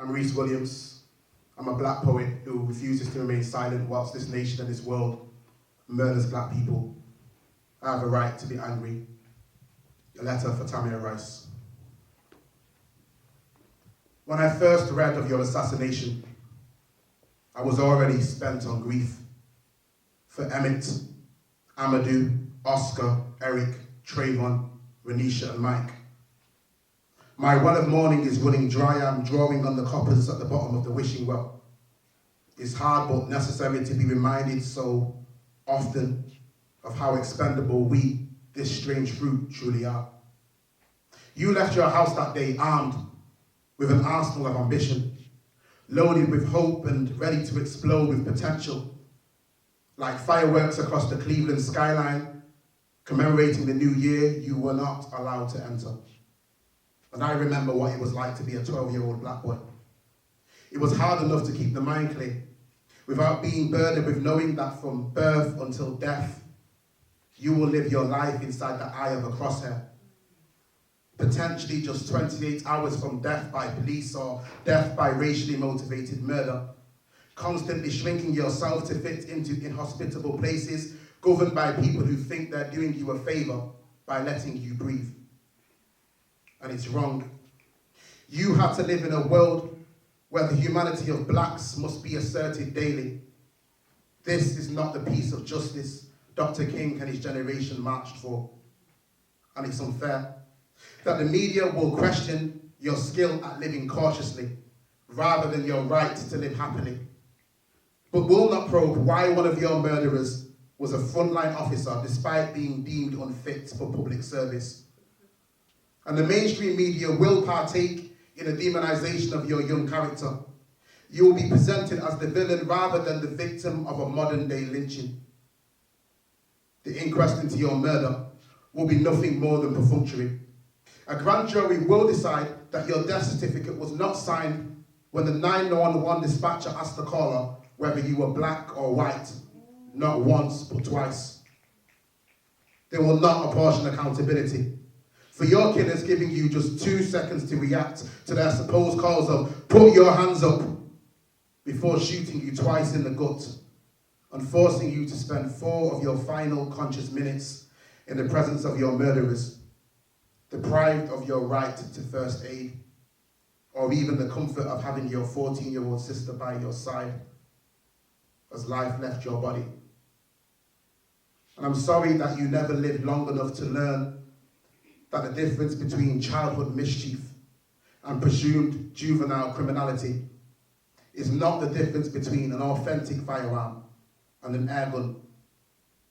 I'm Reece Williams. I'm a black poet who refuses to remain silent whilst this nation and this world murders black people. I have a right to be angry. A letter for Tamir Rice. When I first read of your assassination, I was already spent on grief. For Emmett, Amadou, Oscar, Eric, Trayvon, Renisha, and Mike. My well of mourning is running dry. I'm drawing on the coppers at the bottom of the wishing well. It's hard but necessary to be reminded so often of how expendable we, this strange fruit, truly are. You left your house that day armed with an arsenal of ambition, loaded with hope and ready to explode with potential. Like fireworks across the Cleveland skyline, commemorating the new year, you were not allowed to enter. And I remember what it was like to be a 12-year-old black boy. It was hard enough to keep the mind clear, without being burdened with knowing that from birth until death, you will live your life inside the eye of a crosshair. Potentially just 28 hours from death by police or death by racially motivated murder. Constantly shrinking yourself to fit into inhospitable places, governed by people who think they're doing you a favor by letting you breathe. And it's wrong. You have to live in a world where the humanity of blacks must be asserted daily. This is not the peace of justice Dr. King and his generation marched for. And it's unfair that the media will question your skill at living cautiously rather than your right to live happily, but will not probe why one of your murderers was a frontline officer despite being deemed unfit for public service. And the mainstream media will partake in a demonization of your young character. You will be presented as the villain rather than the victim of a modern-day lynching. The inquest into your murder will be nothing more than perfunctory. A grand jury will decide that your death certificate was not signed when the 911 dispatcher asked the caller whether you were black or white, not once but twice. They will not apportion accountability for your killers giving you just 2 seconds to react to their supposed calls of "put your hands up" before shooting you twice in the gut and forcing you to spend 4 of your final conscious minutes in the presence of your murderers, deprived of your right to first aid, or even the comfort of having your 14-year-old sister by your side as life left your body. And I'm sorry that you never lived long enough to learn that the difference between childhood mischief and presumed juvenile criminality is not the difference between an authentic firearm and an air gun,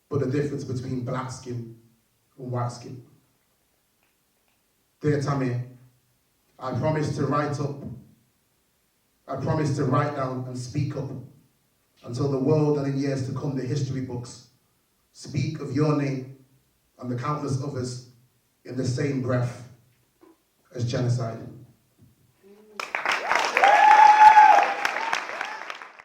but the difference between black skin and white skin. Dear Tamir, I promise to write down and speak up until the world and in years to come the history books speak of your name and the countless others in the same breath as genocide.